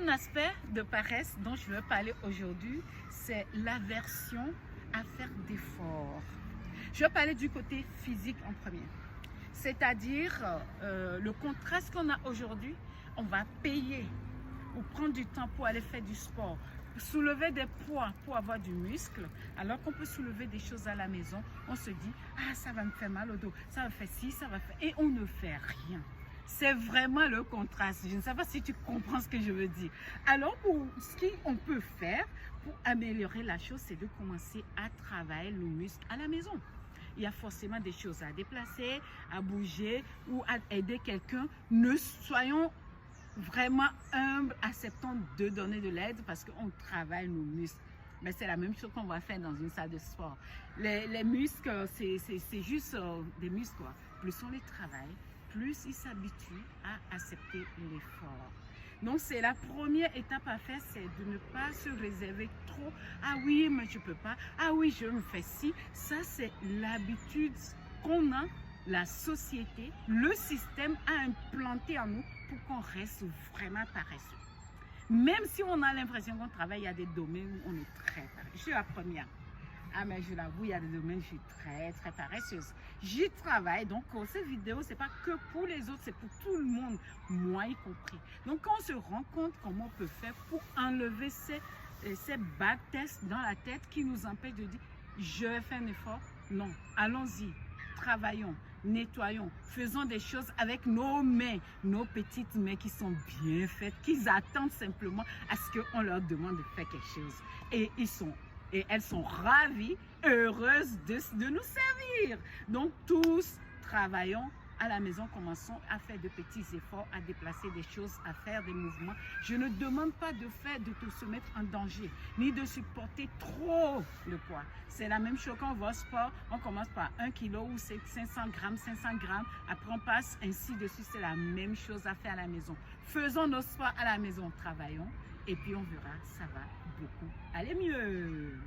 Un aspect de paresse dont je veux parler aujourd'hui, c'est l'aversion à faire d'efforts. Je vais parler du côté physique en premier. C'est-à-dire le contraste qu'on a aujourd'hui, on va payer ou prendre du temps pour aller faire du sport, soulever des poids pour avoir du muscle, alors qu'on peut soulever des choses à la maison. On se dit, ah, ça va me faire mal au dos, ça va faire ci, ça va faire... Et on ne fait rien. C'est vraiment le contraste. Je ne sais pas si tu comprends ce que je veux dire. Alors, ce qu'on peut faire pour améliorer la chose, c'est de commencer à travailler nos muscles à la maison. Il y a forcément des choses à déplacer, à bouger ou à aider quelqu'un. Ne soyons vraiment humbles, acceptons de donner de l'aide parce qu'on travaille nos muscles. Mais c'est la même chose qu'on va faire dans une salle de sport. Les muscles, c'est juste des muscles, quoi. Plus on les travaille, plus ils s'habituent à accepter l'effort. Donc, c'est la première étape à faire, c'est de ne pas se réserver trop. Ah oui, mais je ne peux pas. Ah oui, je me fais ci. Ça, c'est l'habitude qu'on a, la société, le système a implanté en nous pour qu'on reste vraiment paresseux. Même si on a l'impression qu'on travaille, il y a des domaines où on est très paresseux. Je suis la première. Ah, mais je l'avoue, il y a des domaines où je suis très paresseuse. J'y travaille, donc cette vidéo, ce n'est pas que pour les autres, c'est pour tout le monde, moi y compris. Donc, quand on se rend compte comment on peut faire pour enlever ces bad tests dans la tête qui nous empêchent de dire, je vais faire un effort. Non, allons-y, travaillons, nettoyons, faisons des choses avec nos mains, nos petites mains qui sont bien faites, qui attendent simplement à ce qu'on leur demande de faire quelque chose. Et elles sont ravies, heureuses de nous servir. Donc tous, travaillons à la maison, commençons à faire de petits efforts, à déplacer des choses, à faire des mouvements. Je ne demande pas de se mettre en danger, ni de supporter trop le poids. C'est la même chose quand on va au sport, on commence par 1 kg ou 500 grammes, après on passe ainsi de suite. C'est la même chose à faire à la maison. Faisons nos sports à la maison, travaillons, et puis on verra, ça va beaucoup aller mieux.